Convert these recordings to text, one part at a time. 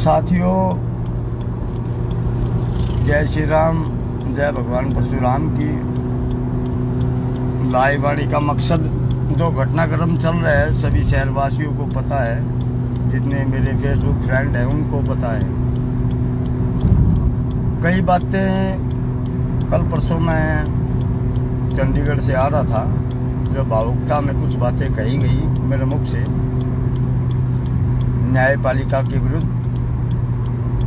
साथियों, जय श्री राम, जय भगवान परशुराम की। लाइव वाणी का मकसद जो घटनाक्रम चल रहा है सभी शहरवासियों को पता है, जितने मेरे फेसबुक फ्रेंड हैं उनको पता है। कई बातें कल परसों मैं चंडीगढ़ से आ रहा था, जब भावुकता में कुछ बातें कही गई मेरे मुख से न्यायपालिका के विरुद्ध।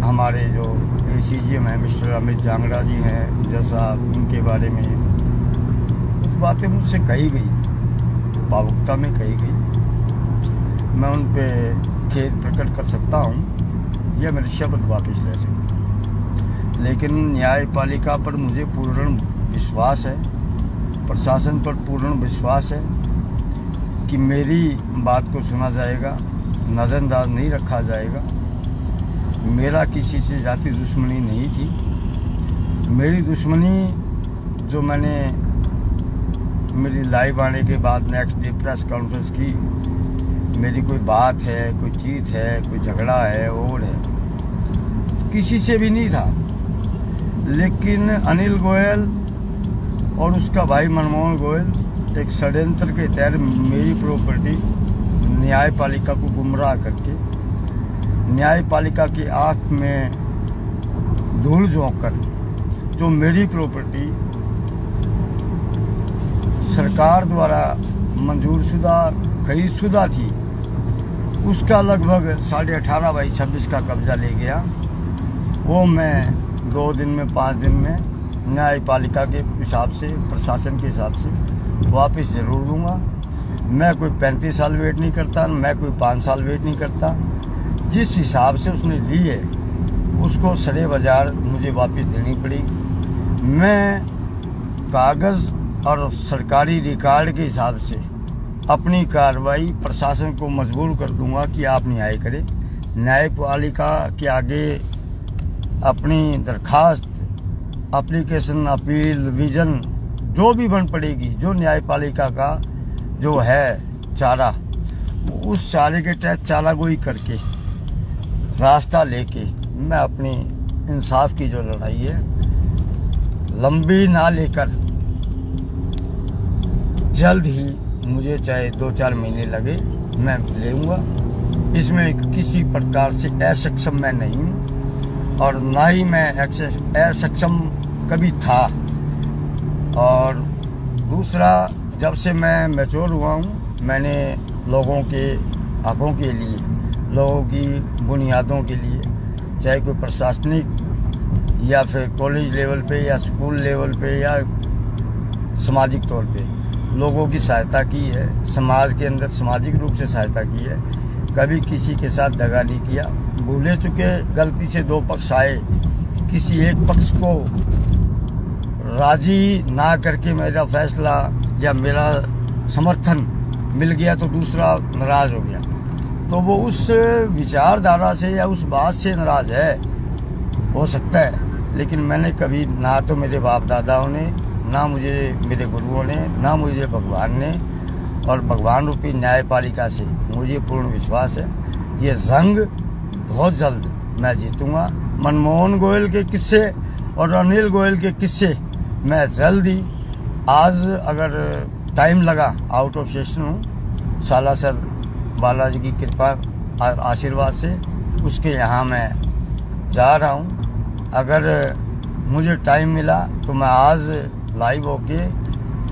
हमारे जो ACGM हैं मिस्टर अमित जांगड़ा जी हैं, जैसा उनके बारे में कुछ बातें मुझसे कही गई, भावुकता में कही गई। मैं उन पे खेद प्रकट कर सकता हूँ या मेरे शब्द वापस ले सकते, लेकिन न्यायपालिका पर मुझे पूर्ण विश्वास है, प्रशासन पर पूर्ण विश्वास है कि मेरी बात को सुना जाएगा, नज़रअंदाज नहीं रखा जाएगा। मेरा किसी से जाति दुश्मनी नहीं थी। मेरी दुश्मनी जो मैंने मेरी लाइव आने के बाद नेक्स्ट डे प्रेस कॉन्फ्रेंस की, मेरी कोई बात है, कोई चीत है, कोई झगड़ा है और है, किसी से भी नहीं था। लेकिन अनिल गोयल और उसका भाई मनमोहन गोयल एक षड्यंत्र के तहत मेरी प्रॉपर्टी न्यायपालिका को गुमराह करके, न्यायपालिका की आंख में धूल झोंक कर जो मेरी प्रॉपर्टी सरकार द्वारा मंजूरशुदा खरीदशुदा थी, उसका लगभग 18.5/26 का कब्जा ले गया। वो मैं 2 दिन में 5 दिन में न्यायपालिका के हिसाब से, प्रशासन के हिसाब से वापस ज़रूर दूंगा। मैं कोई 35 साल वेट नहीं करता, मैं कोई 5 साल वेट नहीं करता। जिस हिसाब से उसने ली है उसको सरे बाजार मुझे वापस देनी पड़ेगी। मैं कागज़ और सरकारी रिकॉर्ड के हिसाब से अपनी कार्रवाई प्रशासन को मजबूर कर दूंगा कि आप न्याय करें। न्यायपालिका के आगे अपनी दरखास्त, एप्लीकेशन, अपील, विजन जो भी बन पड़ेगी, जो न्यायपालिका का जो है चारा, उस चारे के तहत चारागोई करके रास्ता लेके मैं अपनी इंसाफ की जो लड़ाई है लंबी ना लेकर जल्द ही, मुझे चाहे 2-4 महीने लगे, मैं लेऊंगा। इसमें किसी प्रकार से असक्षम मैं नहीं हूँ और ना ही मैं असक्षम कभी था। और दूसरा, जब से मैं मैच्योर हुआ हूँ, मैंने लोगों के हकों के लिए, लोगों की बुनियादों के लिए, चाहे कोई प्रशासनिक या फिर कॉलेज लेवल पे या स्कूल लेवल पे या सामाजिक तौर पे लोगों की सहायता की है, समाज के अंदर सामाजिक रूप से सहायता की है। कभी किसी के साथ दगा नहीं किया। भूले चुके गलती से 2 पक्ष आए, किसी एक पक्ष को राजी ना करके मेरा फैसला या मेरा समर्थन मिल गया तो दूसरा नाराज हो गया, तो वो उस विचारधारा से या उस बात से नाराज है, हो सकता है। लेकिन मैंने कभी ना तो मेरे बाप दादाओं ने, ना मुझे मेरे गुरुओं ने, ना मुझे भगवान ने, और भगवान रूपी न्यायपालिका से मुझे पूर्ण विश्वास है ये जंग बहुत जल्द मैं जीतूंगा। मनमोहन गोयल के किस्से और अनिल गोयल के किस्से मैं जल्द ही, आज अगर टाइम लगा, आउट ऑफ सेशन हूँ, सालासर बालाजी की कृपा और आशीर्वाद से उसके यहाँ मैं जा रहा हूँ। अगर मुझे टाइम मिला तो मैं आज लाइव होके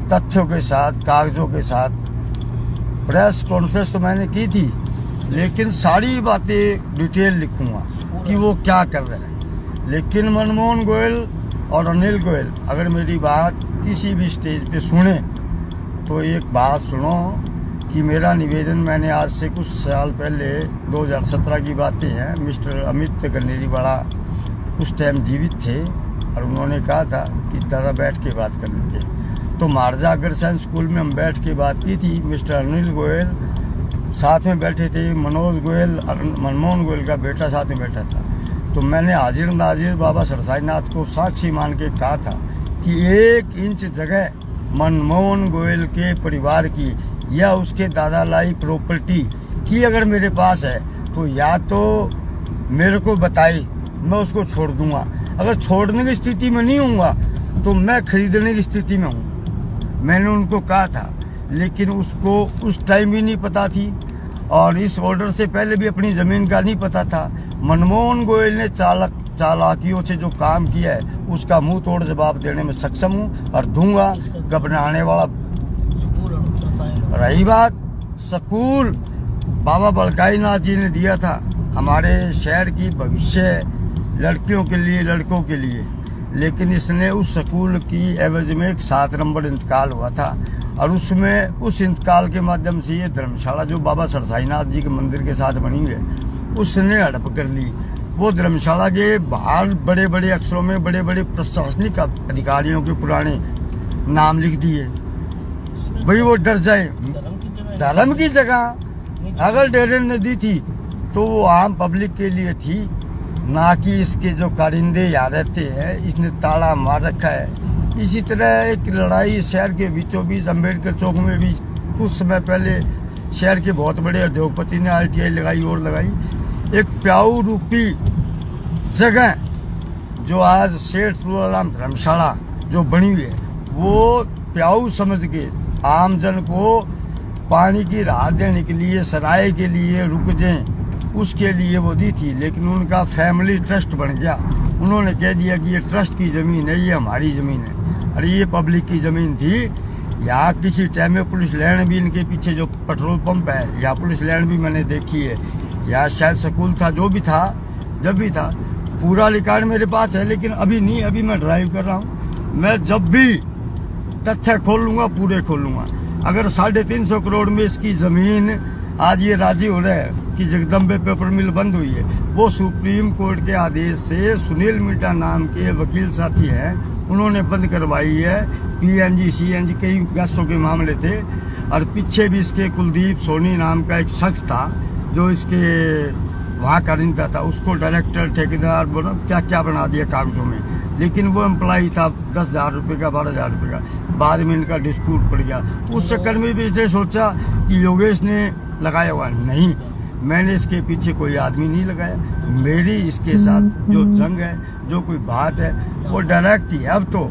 तथ्यों के साथ, कागजों के साथ, प्रेस कॉन्फ्रेंस तो मैंने की थी, लेकिन सारी बातें डिटेल लिखूंगा कि वो क्या कर रहे हैं। लेकिन मनमोहन गोयल और अनिल गोयल अगर मेरी बात किसी भी स्टेज पे सुने तो एक बात सुनो कि मेरा निवेदन, मैंने आज से कुछ साल पहले 2017 की बातें हैं, मिस्टर अमित गनेरीवाला उस टाइम जीवित थे और उन्होंने कहा था कि दादा बैठ के बात कर लेते, तो मारजा अग्रसेन स्कूल में हम बैठ के बात की थी। मिस्टर अनिल गोयल साथ में बैठे थे, मनोज गोयल, मनमोहन गोयल का बेटा साथ में बैठा था। तो मैंने हाजिर नाजिर बाबा सरसाईनाथ को साक्षी मान के कहा था कि 1 इंच जगह मनमोहन गोयल के परिवार की या उसके दादा लाई प्रॉपर्टी की अगर मेरे पास है तो या तो मेरे को बताई, मैं उसको छोड़ दूंगा। अगर छोड़ने की स्थिति में नहीं हूँगा तो मैं खरीदने की स्थिति में हूँ। मैंने उनको कहा था, लेकिन उसको उस टाइम भी नहीं पता थी और इस ऑर्डर से पहले भी अपनी ज़मीन का नहीं पता था। मनमोहन गोयल ने चालाकियों से जो काम किया है उसका मुंह तोड़ जवाब देने में सक्षम हूँ और दूंगा। घबराने वाला रही बात स्कूल बाबा बलकाई नाथ जी ने दिया था हमारे शहर की भविष्य लड़कियों के लिए, लड़कों के लिए, लेकिन इसने उस स्कूल की एवज में एक 7 नंबर इंतकाल हुआ था और उसमें उस इंतकाल के माध्यम से ये धर्मशाला जो बाबा सरसाईनाथ जी के मंदिर के साथ बनी हुई है उसने हड़प कर ली। वो धर्मशाला के बाहर बड़े बड़े अक्षरों में बड़े बड़े प्रशासनिक अधिकारियों के पुराने नाम लिख दिए। भाई वो डर जाए, धर्म की जगह अगर डेरे ने दी थी तो वो आम पब्लिक के लिए थी, ना कि इसके जो कारिंदे यहाँ रहते हैं। इसने ताला मार रखा है। इसी तरह एक लड़ाई शहर के बीचों बीच अम्बेडकर चौक में भी कुछ समय पहले शहर के बहुत बड़े उद्योगपति ने RTI लगाई और लगाई। एक प्याऊ रूपी जगह जो आज सेठ सुल्तान धर्मशाला जो बनी हुई है वो प्याऊ समझ के आमजन को पानी की राहत देने के लिए, सराय के लिए रुक जाएं उसके लिए वो दी थी। लेकिन उनका फैमिली ट्रस्ट बन गया। उन्होंने कह दिया कि ये ट्रस्ट की ज़मीन है, ये हमारी ज़मीन है। अरे ये पब्लिक की ज़मीन थी। यहाँ किसी टाइम में पुलिस लाइन भी, इनके पीछे जो पेट्रोल पंप है यहाँ पुलिस लाइन भी मैंने देखी है। यहाँ शायद स्कूल था, जो भी था, जब भी था, पूरा रिकॉर्ड मेरे पास है। लेकिन अभी नहीं, अभी मैं ड्राइव कर रहा हूँ। मैं जब भी तथ्य खोल लूँगा पूरे खोल लूँगा। अगर 350 करोड़ में इसकी ज़मीन आज ये राजी हो रहा है कि जगदम्बे पेपर मिल बंद हुई है, वो सुप्रीम कोर्ट के आदेश से सुनील मिटा नाम के वकील साथी हैं, उन्होंने बंद करवाई है। PNG CNG कई गैसों के मामले थे और पीछे भी इसके कुलदीप सोनी नाम का एक शख्स था जो इसके वहाँ कारिंदा था, उसको डायरेक्टर ठेकेदार क्या क्या बना दिया कागजों में। लेकिन वो एम्प्लॉई था 10,000 रुपये का, 12,000 रुपये का। बाद में इनका डिस्प्यूट पड़ गया। उस चक्कर में भी इसने सोचा कि योगेश ने लगाया हुआ, नहीं, मैंने इसके पीछे कोई आदमी नहीं लगाया। मेरी इसके साथ जो जंग है, जो कोई बात है, वो डायरेक्ट ही है अब तो।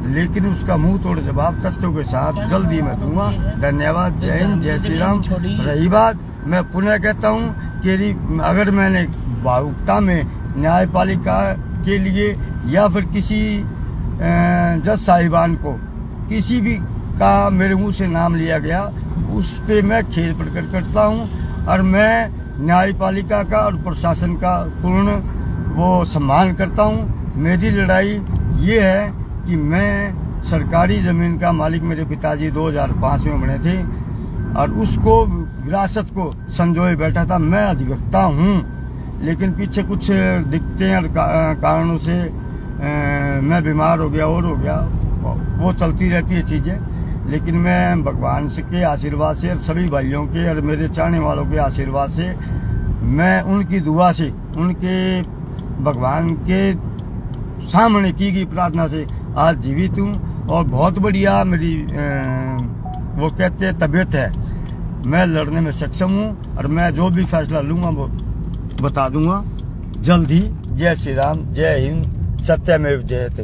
लेकिन उसका मुंह तोड़ जवाब तथ्यों के साथ जल्दी मैं दूंगा। धन्यवाद। जय हिंद, जय श्री राम। रही बात, मैं पुनः कहता हूँ कि अगर मैंने भावुकता में न्यायपालिका के लिए या फिर किसी जज साहिबान को किसी भी का मेरे मुंह से नाम लिया गया, उस पे मैं खेद प्रकट करता हूँ और मैं न्यायपालिका का और प्रशासन का पूर्ण वो सम्मान करता हूँ। मेरी लड़ाई ये है कि मैं सरकारी ज़मीन का मालिक, मेरे पिताजी 2005 में बने थे और उसको विरासत को संजोए बैठा था। मैं अधिवक्ता हूँ, लेकिन पीछे कुछ दिक्कतें और कारणों से मैं बीमार हो गया और हो गया, वो चलती रहती है चीज़ें। लेकिन मैं भगवान से के आशीर्वाद से और सभी भाइयों के और मेरे चाहने वालों के आशीर्वाद से, मैं उनकी दुआ से, उनके भगवान के सामने की गई प्रार्थना से आज जीवित हूँ और बहुत बढ़िया मेरी वो कहते हैं तबीयत है। मैं लड़ने में सक्षम हूँ और मैं जो भी फैसला लूँगा वो बता दूंगा जल्द ही। जय श्री राम, जय हिंद, सत्यमेव जयते।